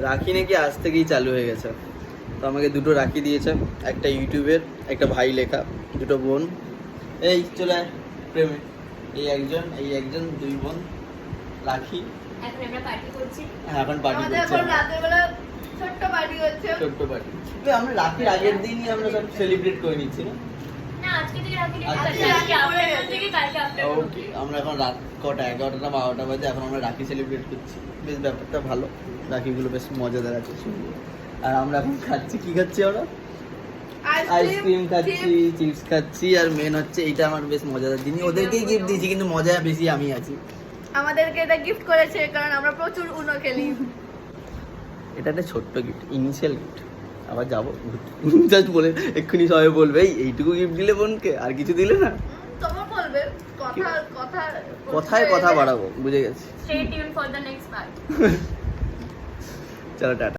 রাখি নাকি আজ থেকেই চালু হয়ে গেছে। তো আমাকে দুটো রাখি দিয়েছে, একটা ইউটিউবের, একটা ভাই লেখা, দুটো বোন। এই চলে আয় প্রেমে, এই একজন দুই বোন রাখি। এখন আমরা পার্টি করছি। হ্যাঁ এখন পার্টি আমাদের করছি। এখন রাতের বেলা ছোট্ট পার্টি হচ্ছে। ছোট্ট পার্টি। তো আমরা রাখির আগের দিনই আমরা সব সেলিব্রেট করে নিচ্ছি না? না আজকে থেকে রাখি আজকে কালকে আফটারনুন থেকে কালকে আফটারনুন। ওকে, আমরা এখন রাত কটা 11টা না 12টা বাজে, এখন আমরা রাখি সেলিব্রেট করছি। বেশ ব্যাপারটা ভালো, রাখিগুলো বেশ মজাদার আছে শুনবো। আর আমরা এখন খাচ্ছি, কি খাচ্ছি আমরা? আইসক্রিম খাচ্ছি, চিপস খাচ্ছি, আর মেন হচ্ছে এইটা আমার বেশ মজাদার জিনিস। ওদেরকেই গিফট দিয়েছি কিন্তু মজা বেশি আমি আছি। আমাদেরকে এটা গিফট করেছে কারণ আমরা প্রচুর উনো খেলি। এটা একটা ছোট্ট গিফট, ইনিশিয়াল গিফট। আবার যাবো জাস্ট বলে এক্ষুনি সবাই বলবে এইটুকু গিফট দিলে বোনকে, আর কিছু দিলে না। তোমার বলবে কথা কথা কথায় কথা বাড়াবো, বুঝে গেছি। Stay tuned for the next part. চলো টাটা।